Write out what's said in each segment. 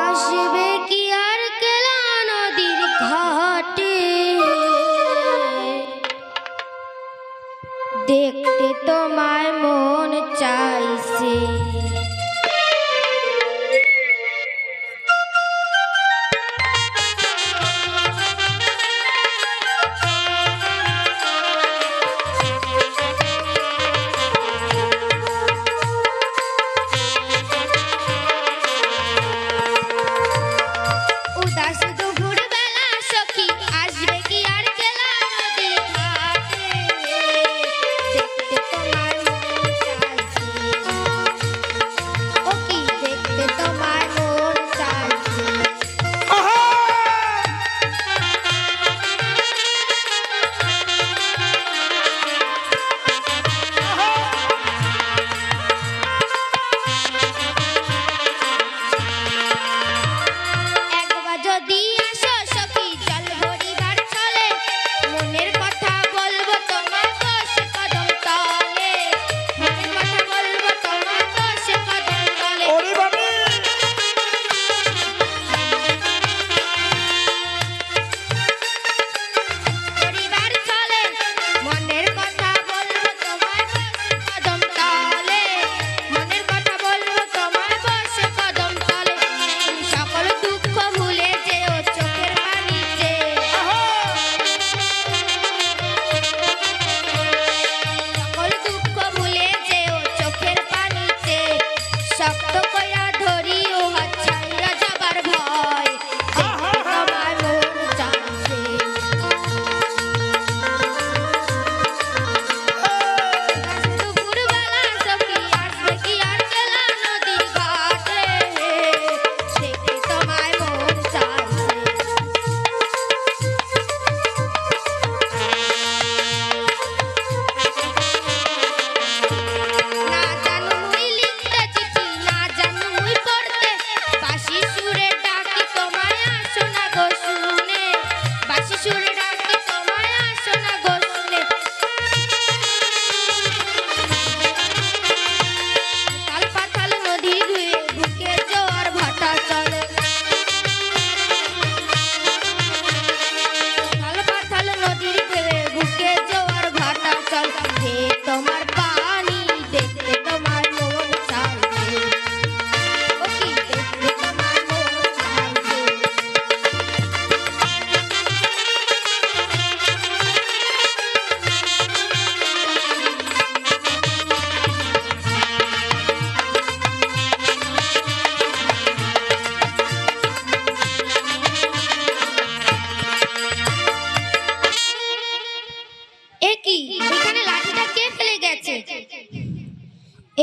আসবে কি আর কেলা নদীর ঘাটে, দেখতে তোমায় মন চাইছে।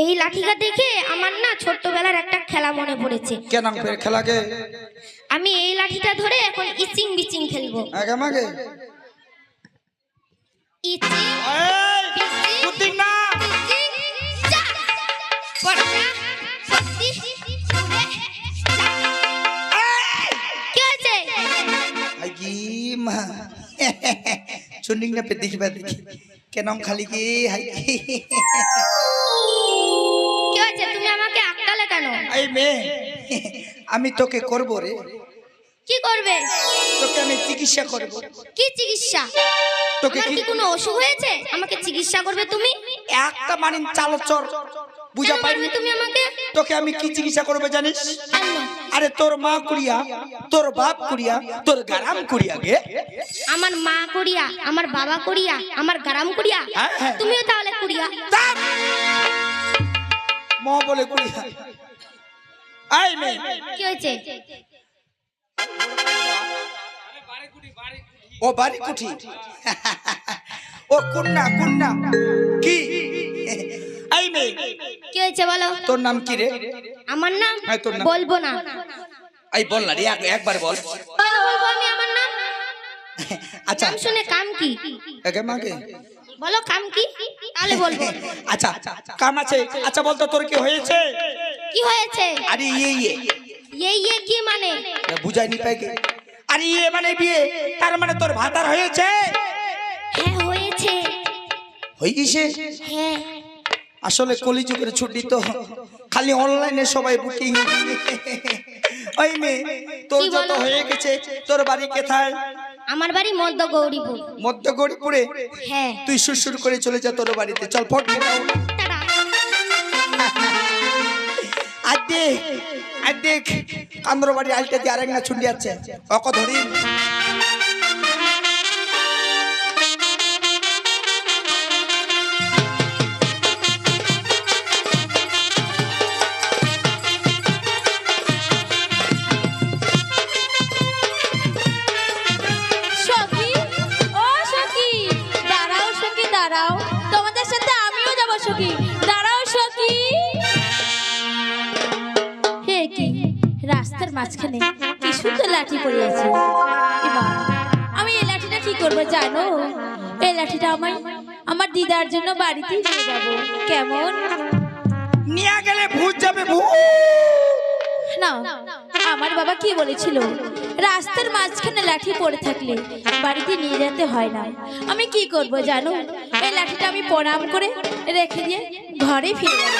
এই লাঠিটা দেখে আমার না ছোটবেলার একটা খেলা মনে পড়েছে। কেন ফের খেলাকে? আমি এই লাঠিটা ধরে এখন ইচিং বিচিং খেলবো। আগে মাগে ইচিং কুতিং না ইচিং চা পড়া সত্যি উড়ে চা। কি হয়েছে? আইগি মা চুন্ডিং না পে দেখি কেন খালি কি হাই কি হয়েছে? তুমি আমাকে আক্কালে কেন? এই মেয়ে আমি তোকে করব রে। কি করবে? তোকে আমি চিকিৎসা করব। কি চিকিৎসা? তোকে কি কোনো অসুখ হয়েছে আমাকে চিকিৎসা করবে তুমি? একটা মানিন চালচর বুঝা পাইনি তুমি আমাকে? তোকে আমি কি চিকিৎসা করব জানিস? আরে তোর মা কুড়িয়া, তোর বাপ কুড়িয়া, তোর গারাম কুড়িয়া গে। আমার মা কুড়িয়া, আমার বাবা কুড়িয়া, আমার গারাম কুড়িয়া, তুমিও তাহলে কুড়িয়া। মা বলে কুড়িয়া। আই মেয়ে কি হয়েছে? ও বাড়ি কুঠি ও কুন্না কুন্না কি? আই মেয়ে কি হয়েছে বলো? তোর নাম কি রে? আমার নাম বলবো না। আই বল না রে, একবার বল। বলবো আমি আমার নাম? আচ্ছা নাম শুনে কাম কি? আগে মাগে বলো কাম কি, তাহলে বলবো। আচ্ছা কাম আছে। আচ্ছা বলতো তোর কি হয়েছে? কি হয়েছে? আরে ইয়ে কি মানে? বুঝাইনি পাইকে। আরে ইয়ে মানে বিয়ে, তার মানে তোর ভাতার হয়েছে? হ্যাঁ হয়েছে। হয়ে গেছে? হ্যাঁ। আসলে কলিযুগের ছুটি তো খালি অনলাইনে সবাই বুকিং। ওই মেয়ে, তোর কি যত বলো? হয়ে গেছে, তোর বাড়ি কোথায়? আমার বাড়ি মধ্য গৌরীপুর। মধ্য গৌরীপুরে? হ্যাঁ। তুই সুরসুর করে চলে যা তোর বাড়িতে, চল ফট ফটাও। টাটা। আর দেখ কান্দ্র বাড়ি আলটা দিয়ে আরেক না ছুন্ডি আছে অক ধরি। সখী, ও সখী, দাঁড়াও সখী দাঁড়াও, তোমাদের সাথে আমিও যাবো সখী, দাঁড়াও সখী। হে কি রাস্তার মাঝখানে কি সুন্দর লাঠি পড়ে আছে। এবার আমি এই লাঠিটা কি করবো জানো? এই লাঠিটা আমার দিদার জন্য বাড়িতে নিয়ে যাবো, কেমন? নিয়ে গেলে ভূত যাবে, ভূত। না, আমার বাবা কি বলেছিল, রাস্তার মাঝখানে লাঠি পড়ে থাকলে বাড়িতে নিয়ে যেতে হয় না। আমি কি করব জানো? এই লাঠিটা আমি প্রণাম করে রেখে দিয়ে ঘরে ফিরে যাব।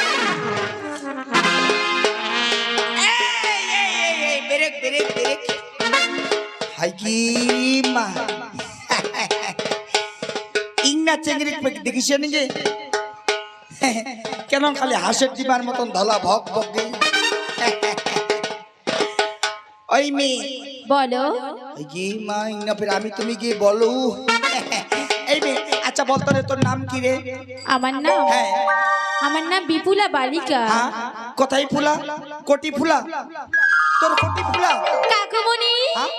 Break break break. হাই কি মা, ইংনা চেংড়ি দেখিস নাকি? কেন খালি হাঁসের ডিমার মতন ধলা ভক ভক গে? ওই মেয়ে বলো। এই কি মা, ইংনা ফের আমি তুমি কি বলো? এই মেয়ে, আচ্ছা বলতো রে, তোর নাম কি রে? আমার নাম, হ্যাঁ আমার নাম বিপুলা বালিকা। হ্যাঁ, কোথায় ফুলা? কোটি ফুলা? তোর কোটি ফুলা? কাকুমণি, হ্যাঁ?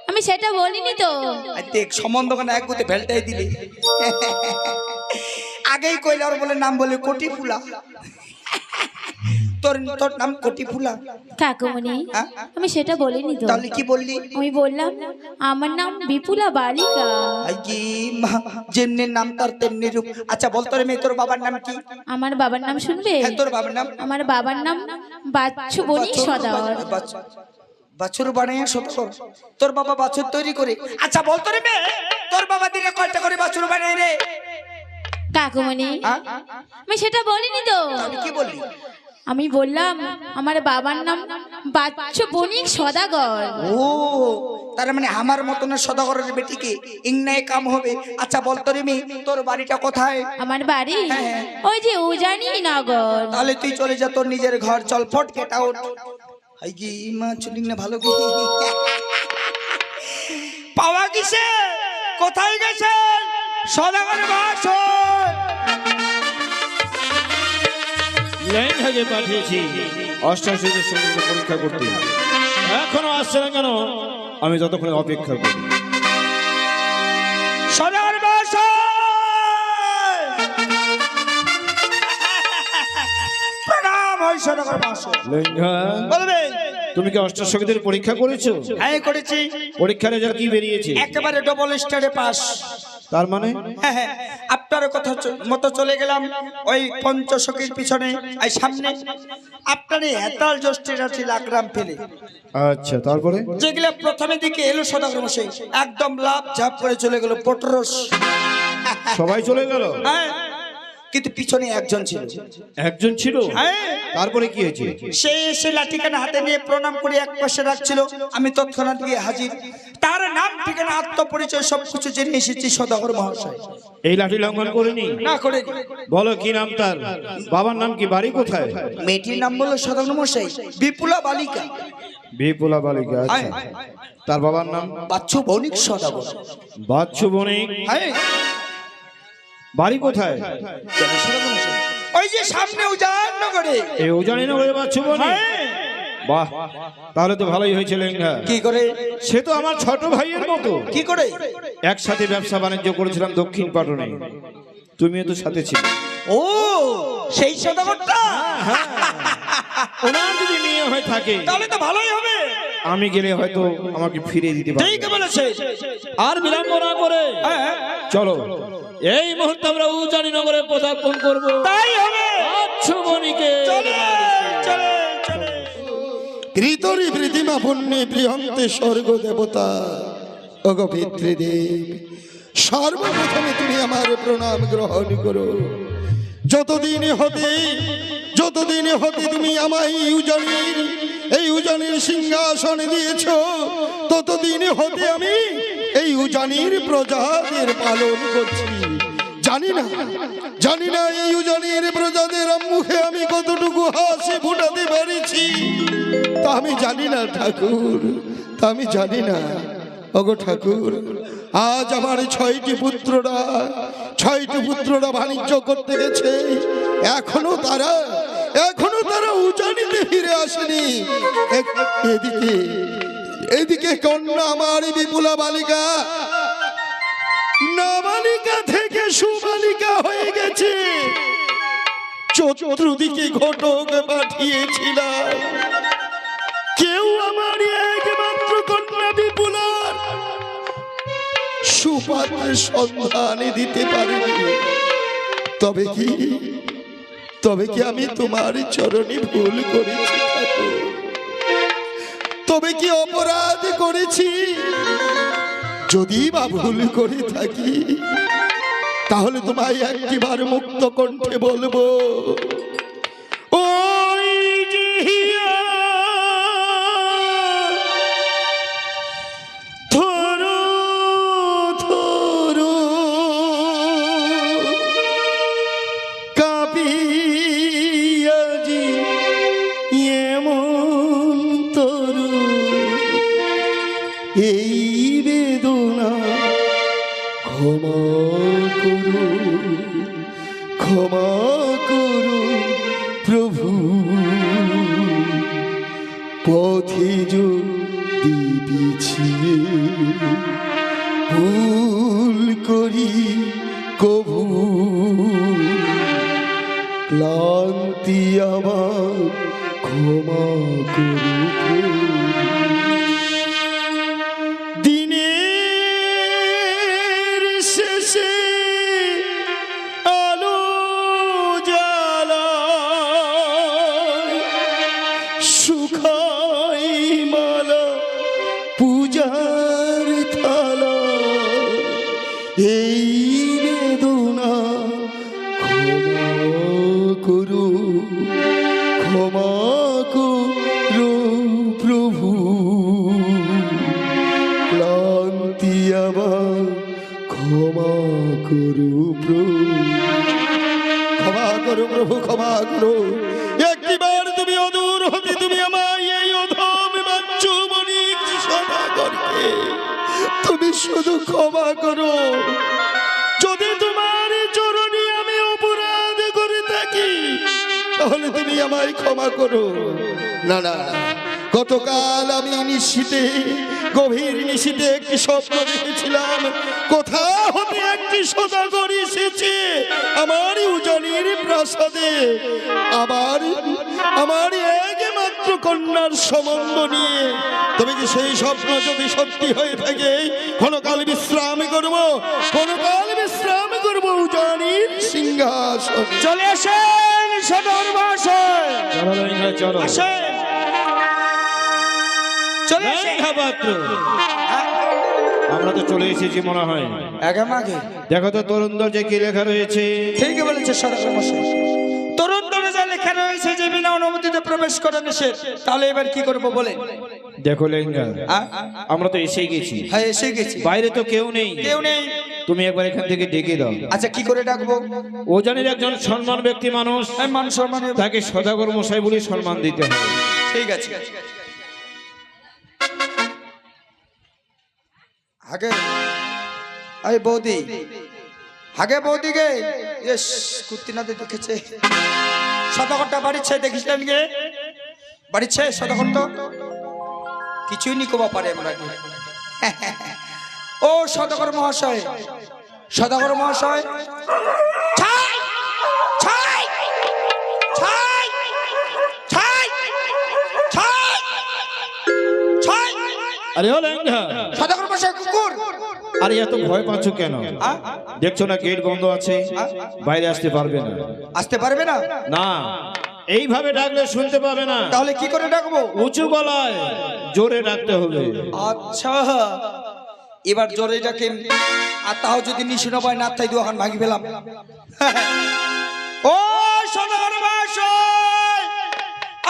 আমি সেটা বলিনি তো। আর দেখ সম্বন্ধ কেন এক গুতে ভেলটাই দিলে। আগেই কইলে আর বলে নাম বলে কোটি ফুলা। তোর তোর নাম কোটি ফুলা? কাকুমণি, হ্যাঁ? আমি সেটা বলিনি তো। তাহলে কি বললি? আমি বললাম আমার নাম বিপুলা বালিকা। আই কি মা, যেমনি নাম তার তেমনি রূপ। আচ্ছা বলতো রে মেয়ে, তোর বাবার নাম কি? আমার বাবার নাম শুনবে? হ্যাঁ, তোর বাবার নাম? আমার বাবার নাম বাচ্চু বনি সদাগর। বাছুর বানাইয়া সদাগর? তোর বাবা বাছুর তৈরি করে? আচ্ছা বলতো রে মেয়ে, তোর বাবা দিনে কয়টা করে বাছুর বানায় রে? কাকুমণি, হ্যাঁ? আমি সেটা বলিনি তো। তাহলে কি বললি? আমি বললাম আমার বাবার নাম বাচ্চু বণিক সদাগর। ও, তার মানে আমার মতন সদাগরের বেটিকে ইংনায় কাম হবে। আচ্ছা বলতো রে মেয়ে, তোর বাড়িটা কোথায়? আমার বাড়ি হ্যাঁ। ওই যে উজানি নগর। তাহলে তুই চলে যা তোর নিজের ঘর, চল ফট গেট আউট। হাই কি মা, চুলিং না ভালো কি পাওয়া গেছে? কোথায় গেছে সদাগর বাস? লেঙ্গাকে পাঠিয়েছি অষ্টাশীদের সঙ্গে পরীক্ষা করতে, এখনো আসছে না কেন? আমি যতক্ষণ অপেক্ষা করি। সদাগর বাস, প্রণাম হয় সদাগর বাস। লেঙ্গা, বলবে তুমি কি অষ্টাশীদের পরীক্ষা করেছো? হ্যাঁ করেছি। পরীক্ষার রেজাল্ট কি বেরিয়েছে? একেবারে ডবল স্টারে পাস। তার মানে? হ্যাঁ হ্যাঁ, আপনার কথা মতো চলে গেলাম ওই পঞ্চশকীর পিছনে, এই সামনে আপনারই হেতাল জ্যৈষ্ঠের আছে লাগ্রাম ফেলে। আচ্ছা, তারপরে? যেগুলো প্রথমে দিকে এলো সদাগর মশাই, একদম লাভ ঝাপ করে চলে গেল পটরস। সবাই চলে গেল? হ্যাঁ, কিন্তু পিছনে একজন ছিল। একজন ছিল? হ্যাঁ, তারপরে কি হয়েছে? সে এসে লাঠিখানা হাতে নিয়ে প্রণাম করে এক পাশে রাখছিল। আমি তৎক্ষণাৎ গিয়ে হাজির। তার নাম ঠিকানা আত্মপরিচয় সবকিছু জেনে এসেছি সদাগর মহাশয়। এই লাঠি লঙ্ঘন করেনি? না করে। বলো কি নাম তার? বাবার নাম কি? বাড়ি কোথায়? মেয়েটির নাম বললো সদাগর মশাই বিপুলা বালিকা। বিপুলা বালিকা। আচ্ছা, তার বাবার নাম? বাচ্চু বণিক সদাগর। বাচ্চু বণিক। হ্যাঁ, বাড়ি কোথায়? কেন সদাগর মশাই? ওই যে সামনে উজাননগরে। এই উজানি নগরে বাচ্চু বণিক? হ্যাঁ। বাহ, তাহলে তো ভালোই হয়েছে লেঙ্গা। কি করে? সে তো আমার ছোট ভাইয়ের মতো। কি করে? একসাথে ব্যবসা বাণিজ্য করেছিলাম দক্ষিণ পাটনে, তুমিও তো সাথে ছিলে। ও, সেই সদাগরটা? ওনার যদি মেয়ে হয়ে থাকে তাহলে তো ভালোই হবে। আমি গেলে হয়তো আমাকে ফিরে দিতে পারবে। ঠিক বলেছে। আর বিলম্ব না করে চলো, এই মুহূর্তে আমরা উজানি নগরে পদার্পণ করবো। তাই হবে। বাচ্চু বণিকে চলে চলে চলে। ত্রিতরী পৃথিমা পুণ্যে বৃহন্তে স্বর্গ দেবতা ওগো পিতৃদেব, সর্বপ্রথমে তুমি আমার প্রণাম গ্রহণ করো। যতদিন হতে তুমি আমায় এই উজানির সিংহাসনে দিয়েছ, ততদিন হতে আমি এই উজানির প্রজাদের পালন করছি। জানি না এই উজানির প্রজাদের মুখে আমি কতটুকু হাসি ফুটাতে পারিছি, তা আমি জানি না ঠাকুর, তা আমি জানি না। ওগো ঠাকুর, আজ আমার 6টি পুত্ররা বাণিজ্য করতে গেছে, এখনো তারা উজানিতে ফিরে আসেনি। এদিকে কন্যা আমার বিপুলা বালিকা নাবালিকা থেকে সুবালিকা হয়ে গেছে। চতুর্দিকে ঘটক পাঠিয়েছিলাম, কেউ আমার একমাত্র কন্যা বিপুলার সুপাত্রের সন্ধান দিতে পারেনি। তবে কি আমি তোমার চরণে ভুল করেছি ঠাকুর? তবে কি অপরাধ করেছি? যদি বা ভুল করে থাকি, তাহলে তোমায় একটিবার মুক্ত কণ্ঠে বলবো, ওই জিহিয়া ধরো কাপিয়াজি এমন তরু, এই বেদনা ক্ষমা করো প্রভু। পথে যদি পিছিয়ে ভুল করি কভু, ক্লান্তি আমার ক্ষমা করো প্রভু। দিনের শেষে আলো জ্বালা সুখাই মালা পূজার থালা, এই বেদনা ক্ষমা করো প্রভু। ক্লান্তি আবার ক্ষমা করো প্রভু, ক্ষমা করো। একটিবার তুমি অদূর হতে তুমি আমায় এই অধম বাচ্চু বণিক সদাগরকে তুমি শুধু ক্ষমা করো। যদি তোমার চরণে আমি অপরাধ করে থাকি, তাহলে তুমি আমায় ক্ষমা করো। না, গতকাল আমি গভীর নিশীতে একটি স্বপ্ন দেখেছিলাম। কোথা হতে একটি সদাগর এসেছে আমার উজানির প্রাসাদে, আমার একমাত্র কন্যার সম্বন্ধ নিয়ে। তবে কি সেই স্বপ্ন যদি সত্যি হয়ে থাকে, ক্ষণকাল বিশ্রাম করবো উজানির সিংহাসন। চলে আসেন সদর মহাশয়, চলো আসেন, চলে আসেন। আমরা তো চলে এসেছি মনে হয়। আগে দেখো তো তরুণ দরজে কি লেখা রয়েছে। ঠিকই বলেছে সদর মহাশয়, তরুণ দরজা লেখা রয়েছে যে বিনা অনুমতিতে প্রবেশ করা নিষেধ। তাহলে এবার কি করবো বলে? দেখো লেঙ্গা, আমরা তো এসে গেছি। হ্যাঁ, এসে গেছি, বাইরে তো কেউ নেই। তুমি একবার এখান থেকে ডেকে দাও। আচ্ছা, কি করে ডাকবো? ওজানের একজন সম্মান ব্যক্তি মানুষ, মান সম্মান, তাকে সদাগর মশাই বলে সম্মান দিতে হবে। ঠিক আছে। আগে আই বৌদি, আগে বৌদি গে, ইস কুত্তি না দেখেছে সদাগরটা বাড়িছে, দেখিছিলেন গে বাড়িছে সদাগরটা, কিছুই নি কবা পারে আমরা। ও সদাগর মহাশয়, সদাগর মহাশয়, আরে ও লেঙ্গা, সদাগর মহাশয় কুকুর। আরে এত ভয় পাচ্ছ কেন? দেখছো না গেট বন্ধ আছে, বাইরে আসতে পারবে না। আসতে পারবে না? না, এইভাবে ডাকলে শুনতে পাবে না। তাহলে কি করে ডাকবো? উঁচু গলায় জোরে ডাকতে হবে। আচ্ছা, এবার জোরে ডাকেন। আর তাও যদি নিশু না পায়, না তাই দুখান ভাঙি পেলাম। ও সদাগর মশাই,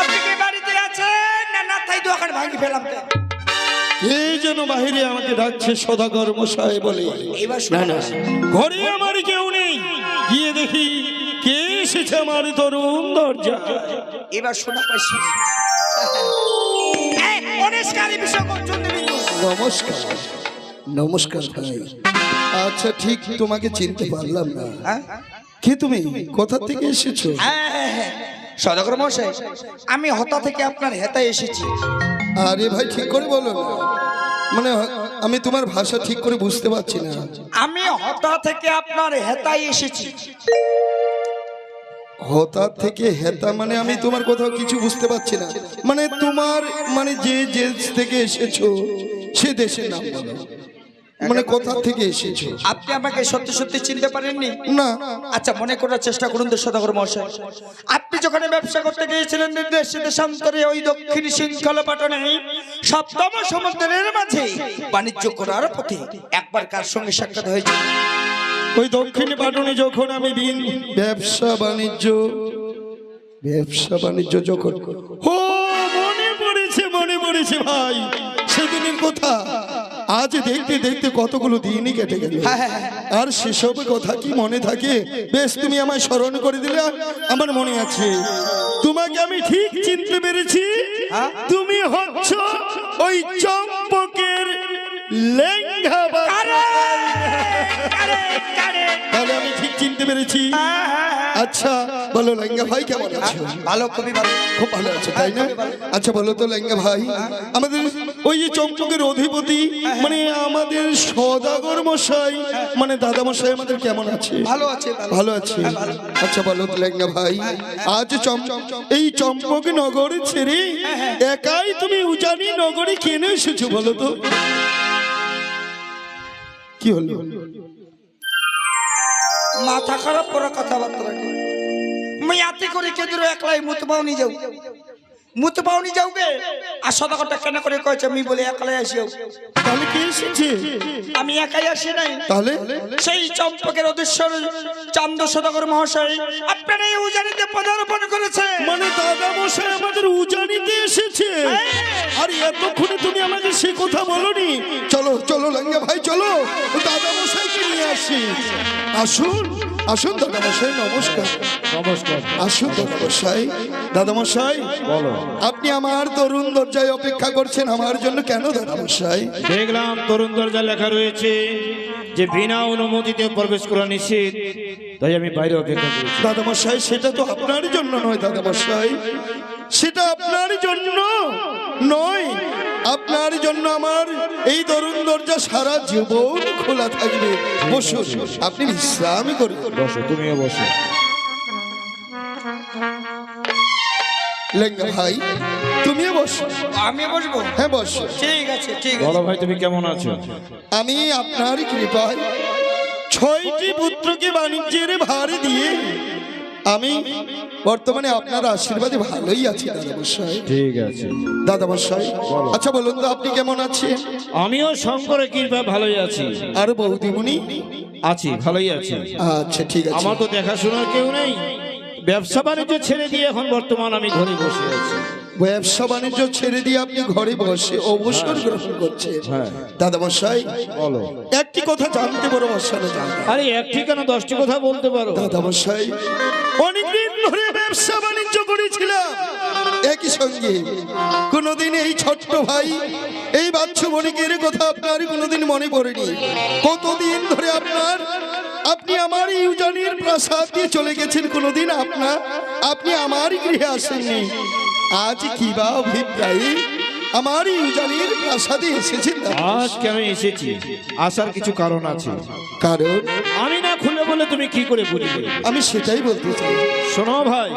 আপনি কি বাড়িতে আছেন? না না, তাই দোকান ভাঙি ফেলাম তো। এই যেন বাহিরে আমাকে ডাকছে সদাগর মশাই বলে। এবার না শোনা না, ঘরে আমার কেউ নেই। গিয়ে দেখি কে এসেছে আমার তরুণ দরজা। এবার শোনা পাইছি। অনেস্কারি বিষয় করছেন। নমস্কার। নমস্কার ভাই। আচ্ছা ঠিক তোমাকে চিনতে পারলাম না। কে তুমি? কোথা থেকে এসেছো? সদাগর মশাই, আমি হতা থেকে আপনার হেতায় এসেছি। আরে ভাই ঠিক করে বলো না। মানে আমি তোমার ভাষা ঠিক করে বুঝতে পারছি না। আমি হতা থেকে আপনার হেতায় এসেছি। হতা থেকে হেতা মানে আমি তোমার কোথাও কিছু বুঝতে পারছি না। মানে তোমার মানে যে দেশ থেকে এসেছো সে দেশের নাম বলো। মানে কোথা থেকে এসেছো? আপনি আমাকে সত্যি সত্যি চিনতে পারেননি? না। আচ্ছা, মনে করার চেষ্টা করুন তো সদাগর মশাই। আপনি যখন ব্যবসা করতে গিয়েছিলেন দেশান্তরে ওই দক্ষিণ শৃঙ্খলা পাটনে সপ্তম সমুদ্রের মাঝে বাণিজ্য করার পথে একবার কার সঙ্গে সাক্ষাৎ হয়েছে? ওই দক্ষিণ পাটনে যখন আমি ব্যবসা বাণিজ্য যখন ও মনে পড়েছে ভাই, সেদিনের কথা। আজ দেখতে দেখতে কতগুলো দিনই কেটে গেল, আর সেসব কথা কি মনে থাকে? বেশ, তুমি আমায় স্মরণ করে দিলে আমার মনে আছে। তোমাকে আমি ঠিক চিনতে পেরেছি। তুমি হচ্ছ ওই চম্পকের লেঙ্গা। তাহলে আমি ঠিক চিনতে পেরেছি। আচ্ছা বলো লেঙ্গা ভাই কেমন আছো? ভালো, খুবই ভালো। খুব ভালো আছো তাই না? আচ্ছা বলো তো লেঙ্গা ভাই, আমাদের ওই যে চম্পকের অধিপতি মানে আমাদের সদাগর মশাই মানে দাদা মশাই আমাদের কেমন আছে? ভালো আছে, ভালো আছে। আচ্ছা বলো তো লেঙ্গা ভাই, আজ এই চম্পক নগর ছেড়ে একাই তুমি উজানি নগরে কেন এসেছো বলো তো? কি হলো? মাথা খারাপ করা কথাবার্তা রাখো। মই আতি করে কেঁদুর একলাই মুতে পাওনি যাওগে। আর সদাগরটা কেন করে কয়েছে আমি বলে একলাই আসিও? তাহলে কে এসেছে? আমি একাই আসি নাই। তাহলে সেই চম্পকের অধীশ্বর চান্দ সদাগর মহাশয় আপনার এই উজানিতে পদার্পণ করেছে। মানে দাদা মশাই আমাদের উজানিতে এসেছে। আর এতক্ষণে তুমি আমাকে সে কথা বলনি। চলো চলো লেঙ্গা ভাই, চলো দাদা মশাইকে নিয়ে আসি। আসুন আসুন দাদা মশাই, নমস্কার। নমস্কার। আসুন দাদা মশাই। দাদা মশাই বলো। আপনি আমার তরুণ দরজায় অপেক্ষা করছেন আমার জন্য কেন দাদা মশাই? দেখলাম তরুণ দরজা লেখা রয়েছে যে বিনা অনুমতিতে প্রবেশ করা নিষেধ, তাই আমি বাইরে অপেক্ষা করেছি। দাদা মশাই সেটা তো আপনার জন্য নয় দাদা মশাই, সেটা আপনার জন্য নয়। আপনার জন্য আমার এই তরুণ দরজা সারা জীবন খোলা থাকবে। বসুন, আপনি বিশ্রাম করুন। বসো, তুমিও বসো। লেঙ্গা ভাই তুমিও বসো। আমি বসবো? হ্যাঁ বসো। ঠিক আছে, ঠিক আছে। বলো ভাই, তুমি কেমন আছো? আমি আপনার কৃপায় 6টি পুত্রকে বাণিজ্যের ভার দিয়ে আমি বর্তমানে আপনার আশীর্বাদে ভালোই আছি দাদামশাই। ঠিক আছে দাদামশাই, আচ্ছা বলুন তো আপনি কেমন আছেন? আমিও শঙ্করের কৃপা ভালোই আছি। আর বৌদিমণি? আছি, ভালোই আছি। আচ্ছা ঠিক আছে। আমার তো দেখাশোনার কেউ নেই, ব্যবসা বাণিজ্য ছেড়ে দিয়ে এখন বর্তমান আমি ঘরে বসে আছি। ব্যবসা বাণিজ্য ছেড়ে দিয়ে আপনি ঘরে বসে অবসর গ্রহণ করছেন? হ্যাঁ। দাদামশাই বলো। একটি কথা জানতে বড় অসাধারণ জানতে। আরে একটি কেন 10টি কথা বলতে পারো। দাদামশাই অনেকদিন ধরে ব্যবসা বাণিজ্য করেছিলাম একই সঙ্গে। কোনোদিন এই ছোট্ট ভাই এই বাচ্চু বণিকের কথা আপনার কোনোদিন মনে পড়েনি? কতদিন ধরে আপনি আমার ইউজানির প্রাসাদ দিয়ে চলে গেছেন, কোনোদিন আপনি আমার গৃহে আসেননি। আজ কি বা অভিপ্রায়ে আমার ইউজানির প্রাসাদে এসেছেন? আজ কেন এসেছি, আসার কিছু কারণ আছে। কারণ আমি না খুলে বলে তুমি কি করে বুঝবে? আমি সেটাই বলতে চাই। শোনো ভাই,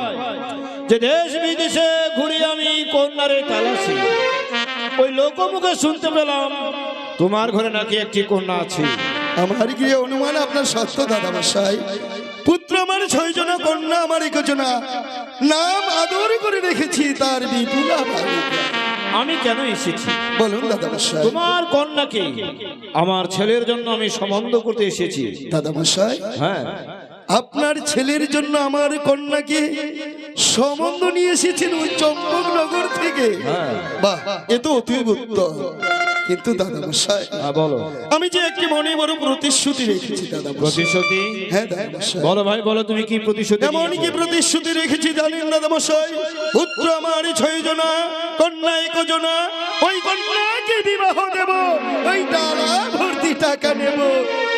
যে দেশ বিদেশে ঘুরে আমি কন্যারে তালাশি, ওই লোকমুখে শুনতে পেলাম তোমার ঘরে নাকি একটি কন্যা আছে। আমার গৃহে অনুমান আপনার সত্য দাদামশাই। পুত্র আমার 6 জন, কন্যা আমার 1 জনা। নাম আদর করে রেখেছি তার বিপুলা বালিকা। আমি কেন এসেছি বলুন দাদামশাই। তোমার কন্যাকে আমার ছেলের জন্য আমি সম্বন্ধ করতে এসেছি। দাদামশাই হ্যাঁ, আপনার ছেলের জন্য আমার কন্যাকে সম্বন্ধ নিয়ে এসেছেন ওই চম্পকনগর থেকে। বাহ, এ তো অতীব উত্তম। কিন্তু দাদা মশাই, বলো। আমি যে একটি মনে বড় প্রতিশ্রুতি রেখেছি দাদা মশাই। প্রতিশ্রুতি? হ্যাঁ দাদা মশাই। বলো ভাই, বলো তুমি কি প্রতিশ্রুতি? এমন কি প্রতিশ্রুতি রেখেছি জানেন দাদা মশাই? পুত্র আমার 6 জনা, কন্যা 1 জনা। ওই কন্যাকে বিবাহ দেব, ওই ডালা ভর্তি টাকা নেব,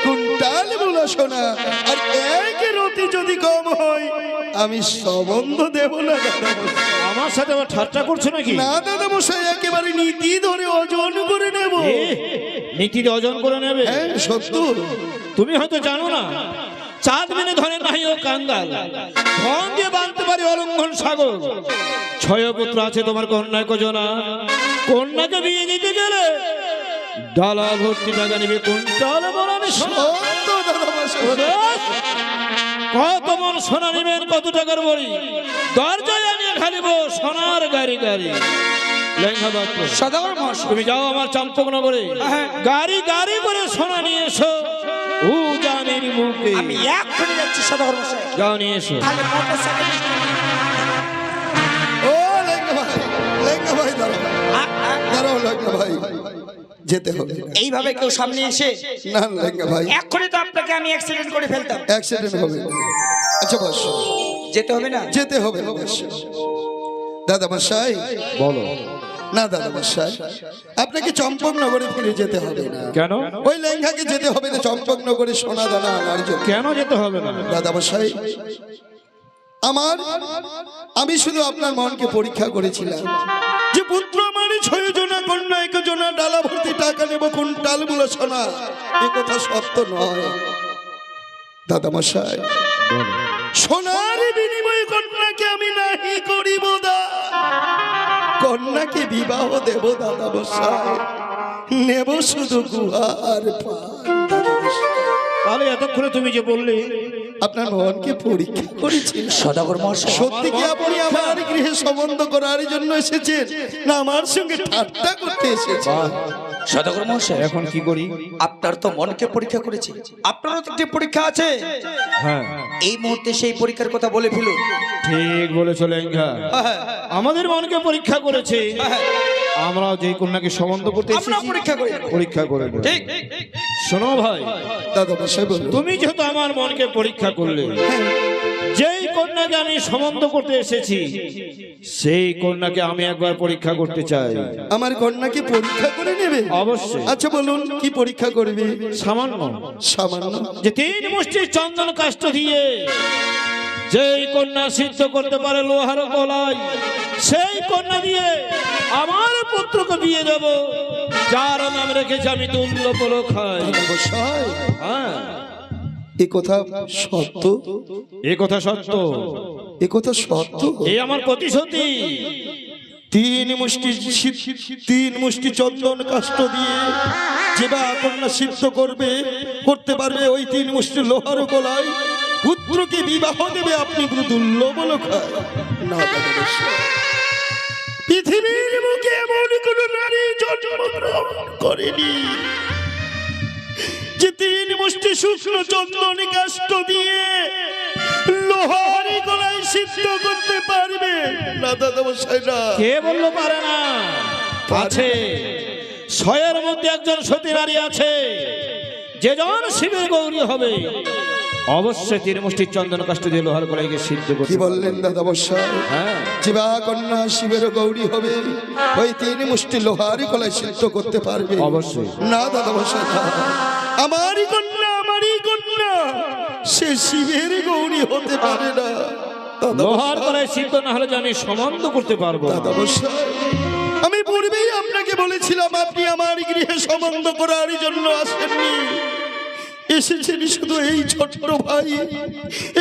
কুইন্টাল মূলা সোনা। আর এক রতি যদি কম হয় আমি সম্বন্ধ দেব না দাদা মশাই। আমার সাথে আবার ঠাট্টা করছো নাকি? না দাদা মশাই, একেবারে নীতি ধরে ওজন করে নেব। নীতি অর্জন করে নেবে? হ্যাঁ সত্য। তুমি হয়তো জানো না, চাঁদ মেনে ধরে নাই ও কাঙ্গাল, ধন দিয়ে বাঁধতে পারি অলঙ্ঘন সাগর। 6 পুত্র আছে তোমার, কন্যা কজনা। কন্যাকে বিয়ে দিতে গেলে ডালা ভর্তি টাকা নিবে, কুইন্টাল বলানি সোনা। সত্য দাদা মশাই। কত মন সোনা নিবেন, কত টাকার বড়ি? দরজায় আনিয়ে ঢালিব সোনার গাড়ি গাড়ি। লেঙ্গা বাক্য। সদাগর মহাশয়, তুমি যাও আমার চম্পকনগরে, গাড়ি গাড়ি করে সোনা নিয়ে এসো ও জানির মুখে। আমি এক্ষুনি যাচ্ছি সদাগর মশাই। যাও নিয়ে এসো। তাহলে মোটরসাইকেল ও লেঙ্গা ভাই, লেঙ্গা ভাই দাঁড়াও, দাঁড়াও লেঙ্গা ভাই, যেতে হবে। এইভাবে কেউ সামনে এসে না লেঙ্গা ভাই, এক্ষুনি তো আপনাকে আমি অ্যাক্সিডেন্ট করে ফেলতাম। অ্যাক্সিডেন্ট হবে। আচ্ছা বস, যেতে হবে না? যেতে হবে অবশ্য। দাদা মশাই বলো। না দাদা মশাই, আপনাকে চম্পকনগরে ফিরে যেতে হবে না। কেন? ওই লেঙ্গাকে যেতে হবে না চম্পকনগরে সোনা দানা আনার জন্য। কেন যেতে হবে না? দাদা মশাই, আমি শুধু আপনার মনকে পরীক্ষা করেছিলাম যে পুত্র আমার 6 জনা, কন্যা 1 জনা, ডালা ভর্তি টাকা নেব, কুইন্টাল মূলা সোনা। এ কথা সত্য নয় দাদা মশাই। সোনার বিনিময়ে কন্যাকে আমি নাহি করিব দা, কন্যাকে বিবাহ দেব দাদা মশাই, নেব শুধু গুহার পান। দাদা মশাই, তাহলে এতক্ষণে তুমি যে বললে আপনার মনকে পরীক্ষা করেছি সদাগর মহাশয়, সত্যি কি আপনি আমার গৃহে সম্বন্ধ করার জন্য এসেছেন, না আমার সঙ্গে ঠাট্টা করতে এসেছেন? সদাগর মহাশয়, এখন কি করি? আপনার তো মনকে পরীক্ষা করেছি, আপনারও তো একটি পরীক্ষা আছে। হ্যাঁ, এই মুহূর্তে সেই পরীক্ষার কথা বলে ফেলুন। ঠিক বলেছো লেঙ্গা। আমাদের মনকে পরীক্ষা করেছে, আমরাও যে কন্যাকে সম্বন্ধ করতে আমরা এসেছি পরীক্ষা করি। পরীক্ষা করে নেব। ঠিক। শোনো ভাই, দাদা মশাই বলুন। তুমি যেহেতু আমার মনকে পরীক্ষা করলে, যেই কন্যাকে আমি সম্বন্ধ করতে এসেছি সেই কন্যাকে আমি একবার পরীক্ষা করতে চাই। আমার কন্যাকে পরীক্ষা করে নেবে? অবশ্যই। আচ্ছা বলুন কি পরীক্ষা করবে? সামান্য সামান্য? যে 3 মুষ্টি চন্দন কাষ্ঠ দিয়ে যেই কন্যা সিদ্ধ করতে পারে লোহার গলায়, সেই কন্যা দিয়ে আমার পুত্রকে বিয়ে দেব, যার নাম রেখেছি আমি তুল্য পরখাই। দাদা মশাই, হ্যাঁ, এ কথা সত্য? এই কথা সত্য, এ কথা সত্য? এই আমার প্রতিশ্রুতি। 3 মুষ্টি চন্দন কাষ্ঠ দিয়ে যে বা কন্যা সিদ্ধ করতে পারবে, ওই 3 মুষ্টি লোহার গলায় পুত্রকে বিবাহ দেবে আপনি দুর্লভ লোকা। না দাদা মশাই, পৃথিবীর মুখে এমন কোন নারী জন্মগ্রহণ করেনি যে 3 মুষ্টি শুকনো চন্দন কাষ্ঠ দিয়ে লোহারি গলায় সিদ্ধ করতে পারবে। না দাদা মশাই, না। কে বললো পারে না? আছে। 6 মধ্যে একজন সতী নারী আছে, যে জন শিবের গৌরী হবে, অবশ্যই 3 মুষ্টি চন্দন কাষ্ঠ দিয়ে লোহার গলায় সিদ্ধ কি করতে। বললেন দাদা মশাই? হ্যাঁ, জীবা কন্যা শিবের গৌরী হবে, ওই 3 মুষ্টি লোহারি গলায় সিদ্ধ করতে পারবে? অবশ্যই। না দাদা মশাই, না। আমারই কন্যা সে শিবের গৌরী হতে পারে না। দাদা লোহার মশাই, গলায় সিদ্ধ না হলে যে আমি সম্বন্ধ করতে পারবো না। দাদা মশাই, আমি পূর্বেই আপনাকে বলেছিলাম আপনি আমার গৃহে সম্বন্ধ করার জন্য আসেননি, এসেছেন শুধু এই ছোট্ট ভাই,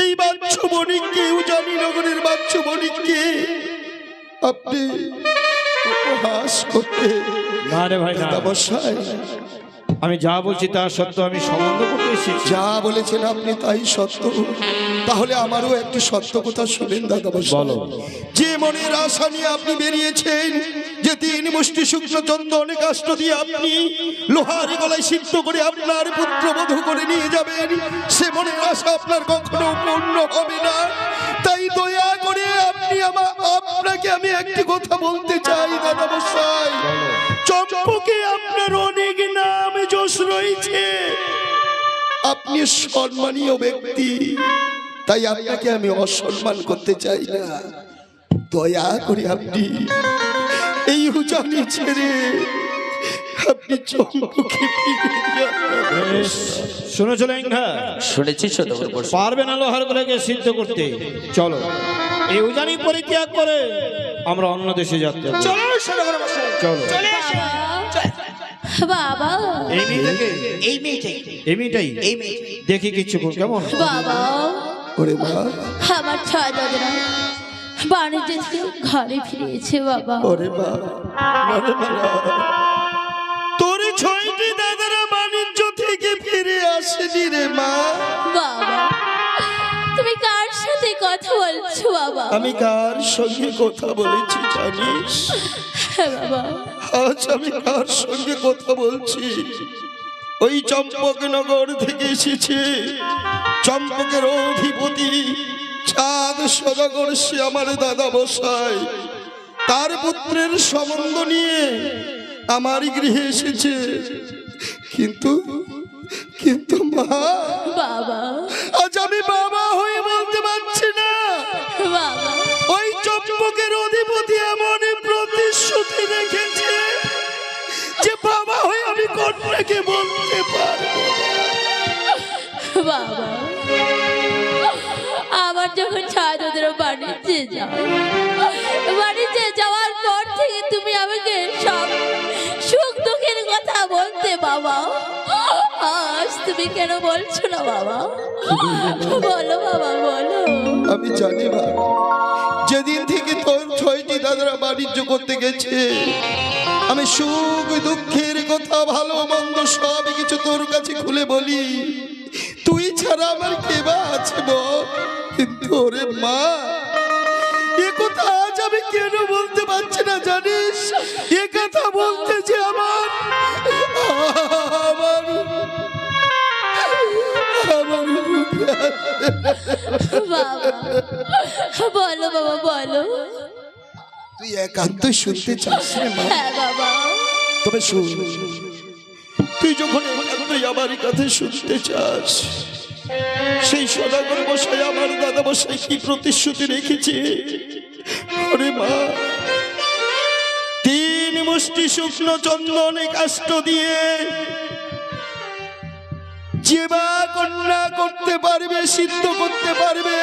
এই বাচ্চু বণিককে, উজানি নগরের বাচ্চু বণিককে আপনি উপহাস করতে। না রে ভাই, না। দাদা মশাই, আমি যা বলছি তা সত্য, আমি সম্বন্ধ করতে এসেছি। যা বলেছেন আপনি তাই সত্য। তাহলে আমারও একটি সত্য কথা শুনেন দাদা মশাই। বলো। যে মনের আশা নিয়ে আপনি বেরিয়েছেন যে 3 মুষ্টি শুকনো চন্দনে কাষ্ঠ দিয়ে আপনি লোহার গলায় সিদ্ধ করে আপনার পুত্রবধূ করে নিয়ে যাবেন, সে মনের আশা আপনার কখনো পূর্ণ হবে না। তাই দয়া করে আপনাকে আমি একটি কথা বলতে চাই দাদা মশাই, চম্পকে আপনার অনেক নাম যশ রয়েছে, আপনি সম্মানীয় ব্যক্তি, তাই আপনাকে আমি অসম্মান করতে চাই না। দয়া করে আপনি এই উজানি ছেড়ে আপনি চম্পকে শুনেছো লেঙ্গা? শুনেছি সদাগর বর্ষ। পারবে না লোহার গলাকে সিদ্ধ করতে। চলো এই উজানি পরিত্যাগ করে আমরা অন্য দেশে যাত্রা করি। চলো সদাগর মশাই, চলো। চলে আসি। বাবা এই মেয়েটাকে, এই মেয়েটাই, এই মেয়েটাই এই মেয়েটাই। দেখি কিচ্ছু কেমন। বাবা ওরে মা, আমার ছয় দাদারা বাণিজ্য থেকে ঘরে ফিরেছে বাবা। ওরে মা, ওরে মা, তোর 6টি দাদারা বাণিজ্য থেকে ফিরে আসেনি রে মা। বাবা তুমি কার সাথে কথা বলছো বাবা? আমি কার সঙ্গে কথা বলেছি জানিস? হ্যাঁ বাবা। আজ আমি কার সঙ্গে কথা বলছি? ওই চম্পকনগর থেকে এসেছে চম্পকের অধিপতি চাঁদ সদাগর, সে আমার দাদা বসাই, তার পুত্রের সম্বন্ধ নিয়ে আমার গৃহে এসেছে। কিন্তু কিন্তু মা, বাবা আজ আমি বাবা হয়ে বলতে পারছি না। বাবা ওই চম্পকের অধিপতি এমন প্রতিশ্রুতি রেখেছে যে বাবা হয়ে আমি কন্যাকে বলতে পারবো না। বাবা আমার যখন ছাত্রদের বাণিজ্যে যাওয়ার পর থেকে তুমি আমাকে সব সুখ দুঃখের কথা বলতে বাবা, আজ তুমি কেন বলছো না বাবা? বলো বাবা বলো। আমি জানি মা, যেদিন থেকে তোর 6টি দাদারা বাণিজ্য করতে গেছে, আমি সুখ দুঃখের কথা ভালো মন্দ সব কিছু তোর কাছে খুলে বলি। তুই ছাড়া আমার কে বা আছে বল? কিন্তু ওরে মা, এ কথা আজ আমি কেন বলতে পারছি না জানিস? এ কথা বলতে যে আমার আমার আমার বাবা বলো বাবা বলো। তুই একান্ত শুনতে চাস রে মা? হ্যাঁ বাবা। তবে শুন, তুই যখন একান্তই আমার কাছে শুনতে চাস, সেই সদাগর বসাই আমার দাদা বসাই কি প্রতিশ্রুতি রেখেছে? ওরে মা, 3 মুষ্টি শুকনো চন্দনে কাষ্ঠ দিয়ে যে বা কন্যা করতে পারবে, সিদ্ধ করতে পারবে,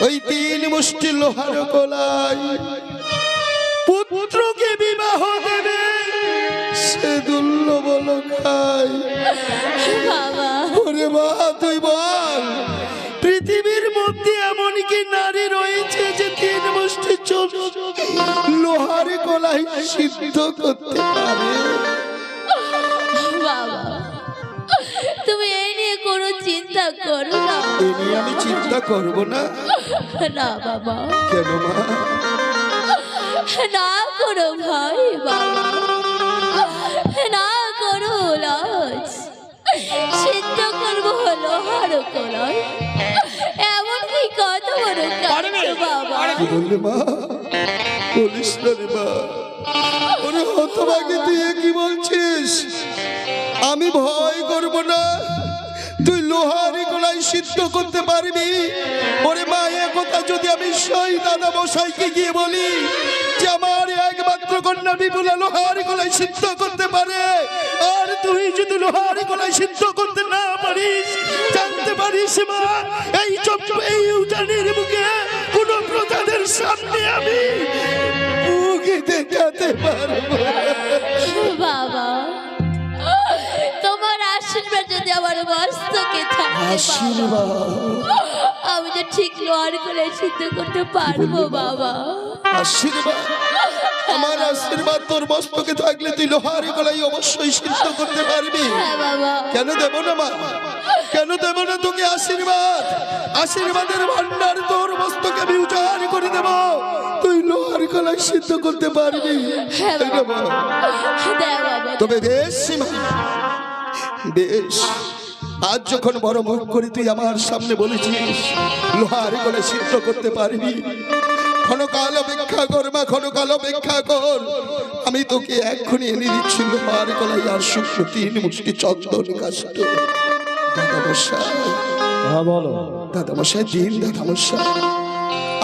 ওই 3 মুষ্টি লোহার কলাই পুত্রকে বিবাহ দেবে, সে দুর্লভ লোকায়। বাবা ওরে মা, তুই বল, পৃথিবীর মধ্যে এমন কি নারী রয়েছে যে 3 মুষ্টি লোহার কলাই সিদ্ধ করতে পারে? বাবা তুমি এই নিয়ে কোনো চিন্তা করো না। এ নিয়ে আমি চিন্তা করব না? না বাবা, কেন মা? না করো ভাই বাবা, না করো লাজ। সিদ্ধ করবো লোহার কলাই, এমন কি কত বড় কাজ বাবা। কি বললে মা? বলিস না রে মা। ওরে হতভাগী, তুই এ কি বলছিস? আমি ভয় করব না, তুই লোহার কলাই সিদ্ধ করতে পারবি? ওরে মা, এ কথা যদি আমি সেই দাদা মশাইকে গিয়ে বলি যে আমার একমাত্র কন্যা বিপুলা লোহার কলাই সিদ্ধ করতে পারে, আর তুই যদি লোহার কলাই সিদ্ধ করতে না পারিস, জানতে পারিস মা, এই উজানির মুখে কোন প্রজাদের সামনে আমি মুখে দেখাতে পারবো না। বাবা তোমার আশীর্বাদ যদি আমার মস্তকে থাকে আশীর্বাদ? আমি যে ঠিক লোহার করে সিদ্ধ করতে পারবো বাবা। আশীর্বাদ? আমার আশীর্বাদ তোর মস্তকে থাকলে তুই লোহার গলাই অবশ্যই সিদ্ধ করতে পারবি। হ্যাঁ বাবা। কেন দেব না মা? কেন দেব না তোকে আশীর্বাদ? আশীর্বাদের ভান্ডার তোর মস্তকে আমি উজাড় করে দেব। তুই লোহার গলায় সিদ্ধ করতে পারবি? হ্যাঁ তাই না বাবা, মা? দেও বাবা। তবে বেশ সীমা, বেশ, আজ যখন বড় মুখ করে তুই আমার সামনে বলেছিস লোহার গলায় সিদ্ধ করতে পারবি, ক্ষণকাল অপেক্ষা কর মা, ক্ষণকাল অপেক্ষা কর। আমি তোকে এক্ষুনি এনে দিচ্ছি লোহার গলায় আর শুকনো 3 মুষ্টি চন্দন কাষ্ঠ। দাদামশাই, হ্যাঁ বলো। দাদামশাই দিন, দাদামশাই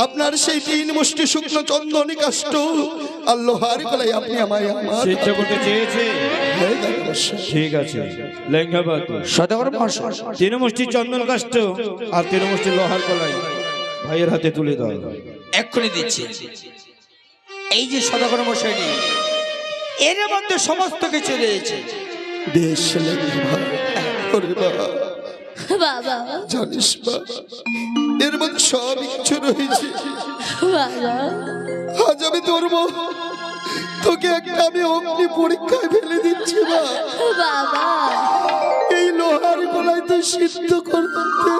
আপনার সেই 3 মুষ্টি শুকনো চন্দন কাষ্ঠ আর লোহার গলায় আপনি আমায় আমার সিদ্ধ করতে চেয়েছে। হ্যাঁ দাদামশাই। ঠিক আছে, লেঙ্গা বাহাদুর, সদাগর মহাশয় 3 মুষ্টি চন্দন কাষ্ঠ আর 3 মুষ্টি লোহার কলাই ভাইয়ের হাতে তুলে দাও। এক্ষুনি দিচ্ছি। এই যে সদাগর মশাইটি, এর মধ্যে সমস্ত কিছু রয়েছে। বেশ লাগে ভাই। ওরে বাবা, বাবা, জানিস বা এর মধ্যে সব কিছু রয়েছে। বাবা, আজ আমি তোর বউ, তোকে একটা আমি অগ্নি পরীক্ষায় ফেলে দিচ্ছি মা। বাবা, এই লোহার গলায় তুই সিদ্ধ করতে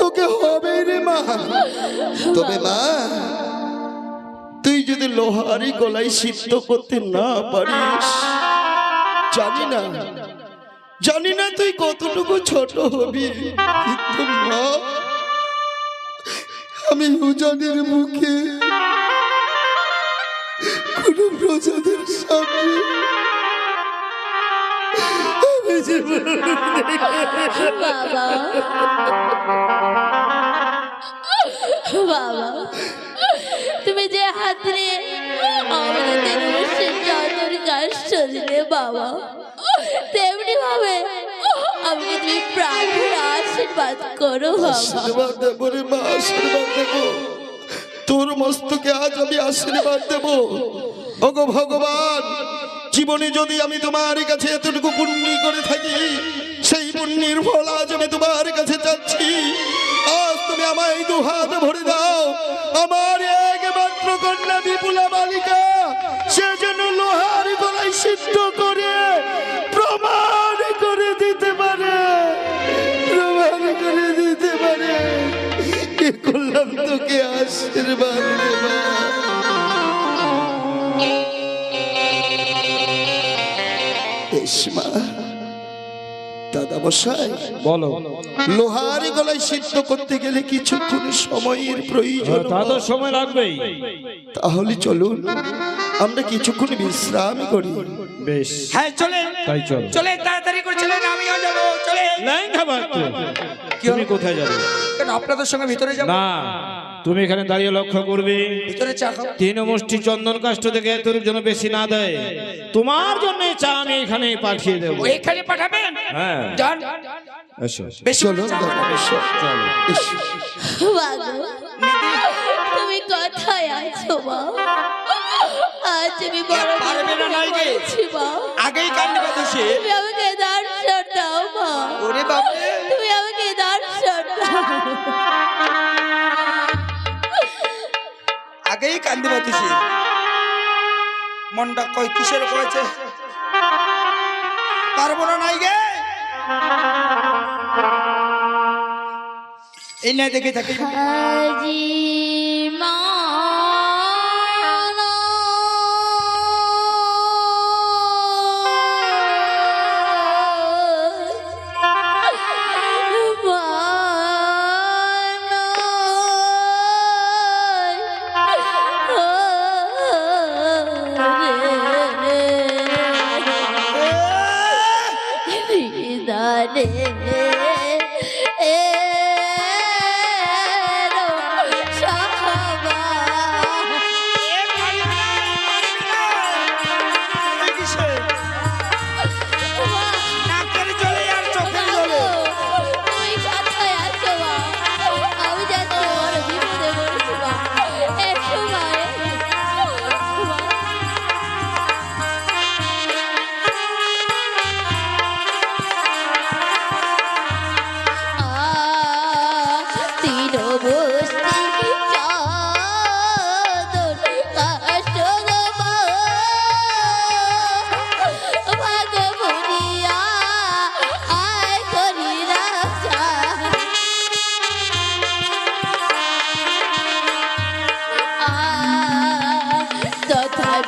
তোকে হবে রে মা। তবে মা, তুই যদি লোহারি গলায় সিদ্ধ করতে না পারিস, জানি না তুই কতটুকু ছোট হবি, কিন্তু মা আমি উজানের মুখে কোন প্রজাদের সামনে আমি বাবা, বাবা, তুমি যে হাত নিয়ে আমাদের 3 মুষ্টি চন্দন কাষ্ঠ দিলে বাবা, তেমনি ভাবে আমাকে তুমি প্রাণ ভরে আশীর্বাদ করো বাবা। আশীর্বাদ দেব রে মা, আশীর্বাদ দেব। তোর মস্তকে আজ আমি আশীর্বাদ দেব। ওগো ভগবান, জীবনে যদি আমি তোমার কাছে এতটুকু পুণ্য করে থাকি, সেই পুণ্যের ফল আজ আমি তোমার কাছে চাচ্ছি। আজ তুমি আমায় 2 হাত ভরে দাও। আমার একমাত্র কন্যা বিপুলা বালিকা, সে যেন লোহার গলায় সিদ্ধ করে প্রমাণ করে দিতে পারে, প্রমাণ করে দিতে পারে। এ করলাম তোকে আশীর্বাদ রে মা। বেশ মা। দাদামশাই, বলো। লোহার গলায় সিদ্ধ করতে গেলে কিছুক্ষণ সময়ের প্রয়োজন। তা তো সময় লাগবেই। তাহলে চলুন আমরা কিছুক্ষণ বিশ্রাম করি। বেশ, হ্যাঁ চলে, তাই চল। চলে তাড়াতাড়ি করে চলে, আমিও যাবো। চলে। লেঙ্গা বাহাদুর, তুমি কোথায় যাবে? কেন আপনাদের সঙ্গে ভিতরে যাবো? না, তুমি এখানে দাঁড়িয়ে লক্ষ্য করবে। ভিতরে চা খাও। 3 মুষ্টি চন্দন কাষ্ঠ থেকে তোর জন্য বেশি না দেয়, তোমার জন্য চা আমি এখানে পাঠিয়ে দেবো। এখানে পাঠাবেন? হ্যাঁ, যান। এসো। বেশি চলো দাদামশাই। চলো। বাবা, তুমি কোথায় আছো মা? আজ আমি বড় পারবে না নাই গে। পেয়েছি মা। আগেই কান্দি বাঁধছে। তুমি আমাকে দর্শন দাও মা। ওরে বাপরে, তুমি আমাকে দর্শন দাও। আগেই কান্দি বাঁধছে। মনটা কই কিসের করেছে? পারবো না নাই গে। এই না দেখে থাকি। আজি মা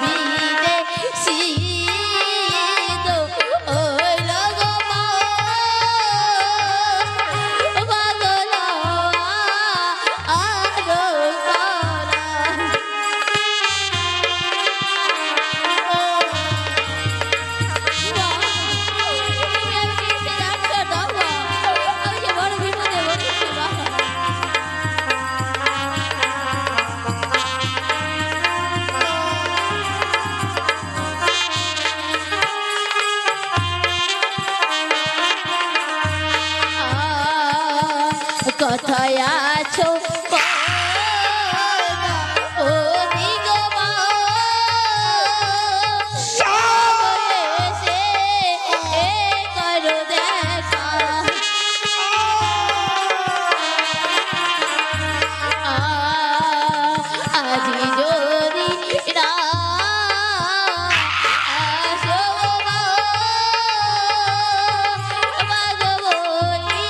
বিদে শীত হইল গো মা পাগলা আরো কথায় আছো ও দিগমা এসে এ করো দেখা আজি যদি না আসো মা মাগবই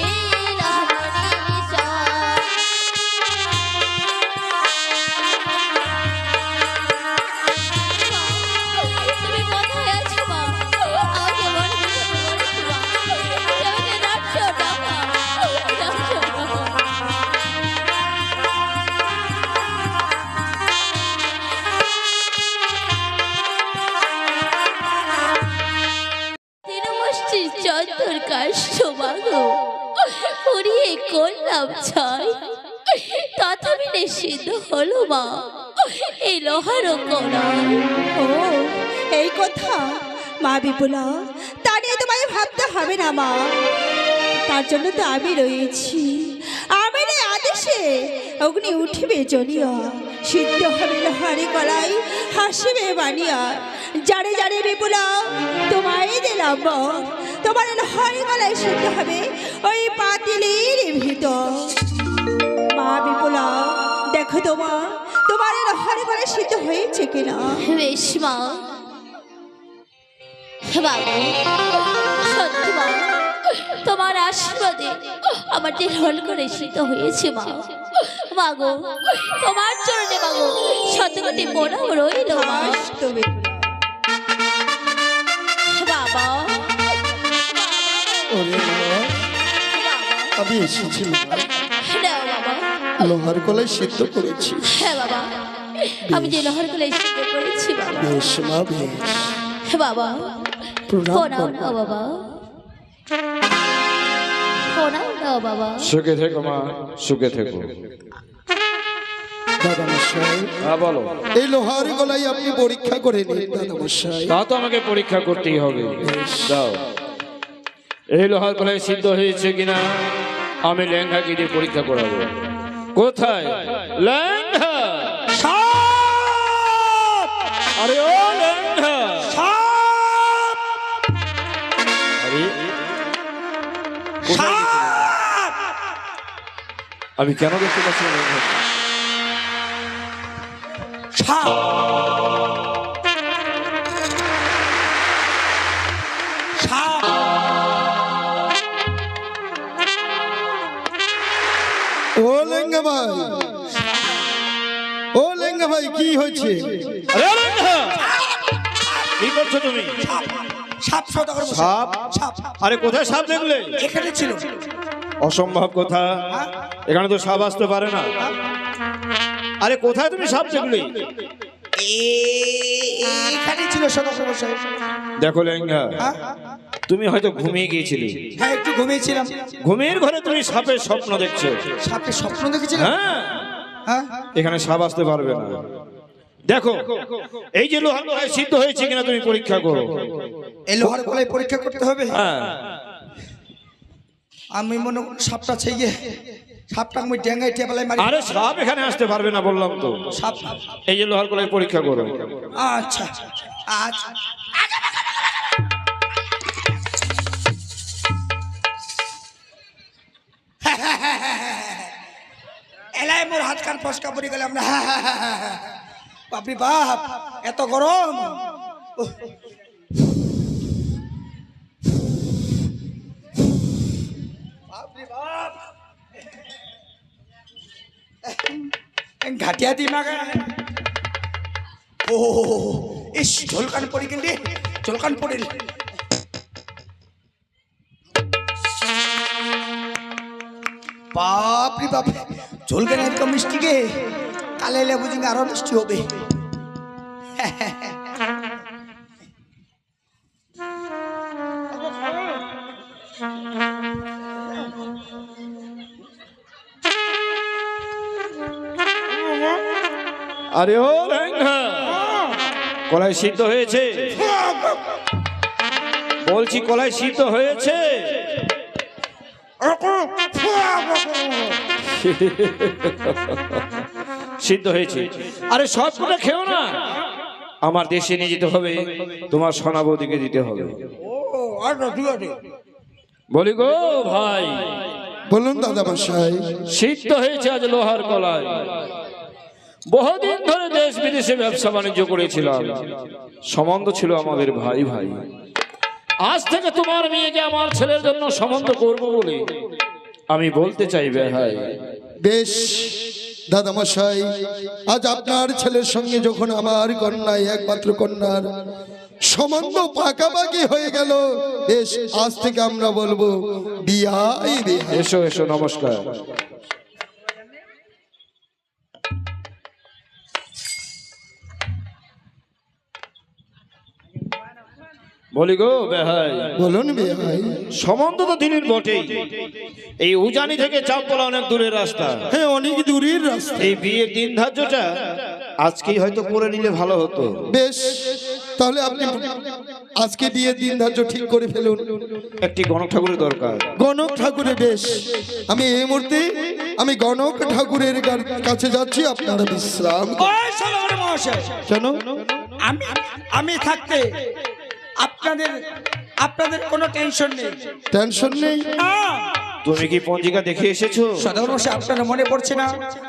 ইলামনিসা তুমি কোথায় আছো মা আমাকে মনে পড়েছে মা আমাকে ডাকছো না মা ডাকছো না তৃণমূষ্টির চন্দর কাশ্য মাগো পুড়িয়ে করলাম ছাই তথাপি নিষিদ্ধ হলো মা এই লোহারও কড়াই ও এই কথা মা বিপুলা তা নিয়ে তোমায় ভাবতে হবে না মা তার জন্য তো আমি রয়েছি আমার এই আদেশে অগ্নি উঠিবে জ্বলিয়া সিদ্ধ হবে লোহারে কলাই হাসিবে বানিয়া যারে যারে বিপুলা তোমায় দিলাম বর তোমার লোহারে কলাই সিদ্ধ হবে ওই পাতিলের ভিতর মা বিপুলা দেখো তোমার লোহারে কলাই সিদ্ধ হয়েছে কিনা বেশ মা বাবু সত্যি মা তোমার আশীর্বাদে আমার দেহ হল করে শীত হয়েছে মা মাগো তোমার চরণে মাগো শতকোটি প্রণাম রইল মা তো বিপুলা বাবা ওরে মা, আমি এসেছি মা। নাও বাবা লোহার কলাই সিদ্ধ করেছি। হ্যাঁ বাবা আমি যে লোহার কলাই সিদ্ধ করেছি বাবা বেশ মা বেশ, বাবা প্রণাম প্রণাম করবো। নাও বাবা প্রণাম নাও বাবা সুখে থেকো মা, সুখে থেকো। দাদামশাই, হ্যাঁ বলো। এই লোহার গলাই আপনি পরীক্ষা করে নিন দাদামশাই। তা তো আমাকে পরীক্ষা করতেই হবে। দাও, এই লোহার কলাই সিদ্ধ হয়েছে কিনা আমি লেঙ্গা দিয়ে পরীক্ষা করাবো। কোথায় লেঙ্গা? আরে ও লেঙ্গা, আরে কোথায় গেছিলে? আমি কেন দেখতে পাচ্ছি না লেঙ্গা? ও লেঙ্গা ভাই, ও লেঙ্গা ভাই, কি হয়েছে? আরে লেঙ্গা, কি করছো তুমি? সাপ সদাগর মশাই। সাপ? সাপ আরে কোথায় সাপ দেখলে? এখানে ছিল। অসম্ভব কথা, এখানে তো সাপ আসতে পারে না। আরে কোথায় তুমি সাপ দেখলে? এখানে ছিল সদাগর মশাই। দেখো লেঙ্গা, হ্যাঁ? তুমি হয়তো ঘুমিয়ে গিয়েছিলে। হ্যাঁ, একটু ঘুমিয়েছিলাম। ঘুমের ঘরে তুমি সাপের স্বপ্ন দেখছো। সাপের স্বপ্ন দেখেছিলাম। হ্যাঁ, হ্যাঁ, এখানে সাপ আসতে পারবে না। দেখো, এই যে লোহার কলাই সিদ্ধ হয়েছে কিনা তুমি পরীক্ষা করো। এই লোহার গলায় পরীক্ষা করতে হবে। হ্যাঁ, আমি মনে করি সাপটা ছেয়ে সাপটা আমি ডেঙ্গাই টেপালাই মারি। আরে সাপ এখানে আসতে পারবে না বললাম তো। সাপ। এই যে লোহার কলাই পরীক্ষা করো। আচ্ছা আচ্ছা, এলাই মোর হাত কান ফসকা পড়ে গেলাম না। বাপরে বাপ, এত গরম। উহ। বাপরে বাপ, ঘাটিয়া দিমাগ ও ইস, ঝোলকান পড়ে গেলে, ঝোলকান পড়ে। বাপরে বাপ, ঝোলকান একদম মিষ্টি গে, কালে এলে বুঝি আরো মিষ্টি হবে। আরে ও ল্যাংড়া, কলাই সিদ্ধ হয়েছে? বলছি কলাই সিদ্ধ হয়েছে? সিদ্ধ হয়েছে। আরে সবটা খেও না, আমার দেশে নিয়ে যেতে হবে, তোমার সোনাবদিকে দিতে হবে। বলি গো ভাই, বলুন দাদা মশাই। সিদ্ধ হয়েছে আজ লোহার কলাই। বহুদিন ধরে দেশ বিদেশে ব্যবসা বাণিজ্য করেছিলাম, সম্বন্ধ ছিল আমাদের ভাই ভাই। আজ থেকে তোমার মেয়েকে আমার ছেলের জন্য সম্বন্ধ করব বলে আমি বলতে চাই ভাই। বেশ দাদা মশাই, আজ আপনার ছেলের সঙ্গে যখন আমার কন্যায়, একমাত্র কন্যার সম্বন্ধ পাকাপাকি হয়ে গেল, বেশ আজ থেকে আমরা বলবো বিয়াই বিয়া। এসো এসো, নমস্কার। বলি গো বেহাই, বলুন বিয়াই। সম্বন্ধ তো দিনের বটেই, এই উজানি থেকে চাপতলা অনেক দূরের রাস্তা। হ্যাঁ, অনেক দূরের রাস্তা। এই বিয়ের দিন ধার্যটা আজকেই হয়তো করে নিলে ভালো হতো। বেশ, তাহলে আপনি আজকে বিয়ের দিন ধার্য ঠিক করে ফেলুন। একটি গণক ঠাকুরের দরকার। গণক ঠাকুরের? বেশ, আমি এই মুহূর্তে আমি গণক ঠাকুরের কাছে যাচ্ছি, আপনারা বিশ্রাম করুন। ওই সরোবর মহাশয়, কেন? আমি থাকতে আপনাদের কোনো টেনশন নেই। টেনশন নেই? তুমি কি পঞ্জিকা দেখে এসেছো? সদর মশাই, আপনার মনে পড়ছে না,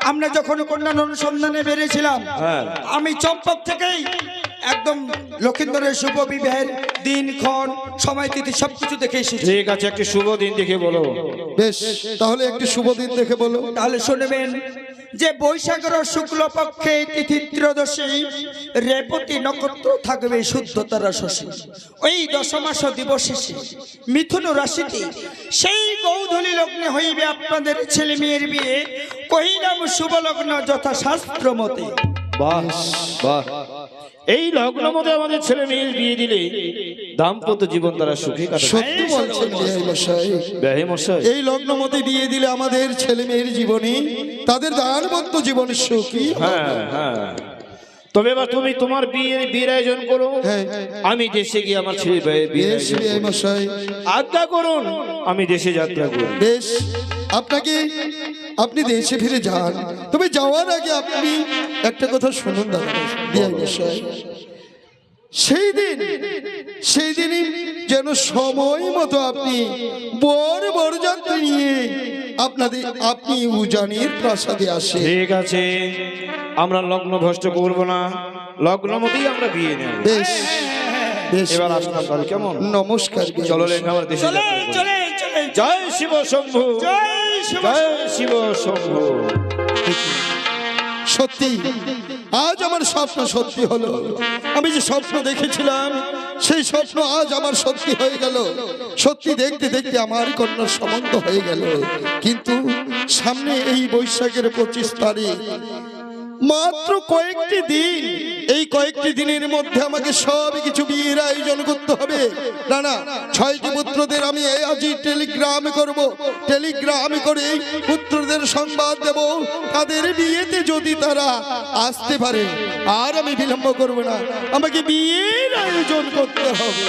আমরা যখন কন্যা অনুসন্ধানে বেরিয়েছিলাম, হ্যাঁ। আমি চম্পক থেকেই একদম লক্ষিন্দরের শুভ বিবাহের দিনক্ষণ, সময় তিথি সবকিছু দেখে এসেছি। ঠিক আছে, একটি শুভ দিন দেখে বলো। বেশ, তাহলে একটি শুভ দিন দেখে বলো। তাহলে শুনবেন যে বৈশাখের শুক্লপক্ষে তিথি ত্রয়োদশী, রেবতী নক্ষত্র থাকবে শুদ্ধতারা শশী। ওই দশমাস দিবসে মিথুন রাশিতে সেই গৌধূলি লগ্নে হইবে আপনাদের ছেলে মেয়ের বিয়ে। কহিলাম শুভ লগ্ন যথা শাস্ত্র মতে। বাহ বাহ, এই লগ্ন মতে আমাদের ছেলে মেয়ের বিয়ে দিলে দাম্পত্য জীবন তারা সুখী কাটাবে। সত্যি বলছেন বিয়াই মশাই। বেহে মশাই, এই লগ্ন মতে বিয়ে দিলে আমাদের ছেলে মেয়ের জীবনে, তাদের দাম্পত্য জীবন সুখী হবে। হ্যাঁ হ্যাঁ। তবে এবার তুমি তোমার বিয়ের আয়োজন করো, হ্যাঁ। আমি দেশে গিয়ে আমার ছেলে বিয়ের বেশ আয়োজন বিয়াই করব। মশাই। আজ্ঞা করুন, আমি দেশে যাত্রা করব। বেশ, আপনি দেশে ফিরে যান, তবে যাওয়ার আগে আপনি একটা কথা শুনুন দাদা বিয়াই মশাই। সেই দিনই যেন সময় মতো আপনি বরযাত্রী নিয়ে আপনি উজানির প্রাসাদে আসে। ঠিক আছে, আমরা লগ্ন ভ্রষ্ট করবো না, লগ্ন মতেই আমরা বিয়ে নেব। বেশ বেশ, এবার আসলাম তাহলে, কেমন? নমস্কার বিয়াই চলো মশাই। লেখা আমার দেশে চলে যাত্রা করি। চলে চলে, জয় শিব শম্ভু, জয় শিব জয় শিব শম্ভু। সত্যি আজ আমার স্বপ্ন সত্যি হলো। আমি যে স্বপ্ন দেখেছিলাম সেই স্বপ্ন আজ আমার সত্যি হয়ে গেল। সত্যি দেখতে দেখতে আমার কন্যার সম্বন্ধ হয়ে গেল। কিন্তু সামনে এই বৈশাখের 25 তারিখ, মাত্র কয়েকটি দিন, এই কয়েকটি দিনের মধ্যে আমাকে সব কিছু বিয়ের আয়োজন করতে হবে। না, 6টি পুত্রদের আমি আজই টেলিগ্রাম করব। টেলিগ্রাম করে পুত্রদের সংবাদ দেব, তাদের বিয়েতে যদি তারা আসতে পারে আর আমি বিলম্ব করব না, আমাকে বিয়ের আয়োজন করতে হবে।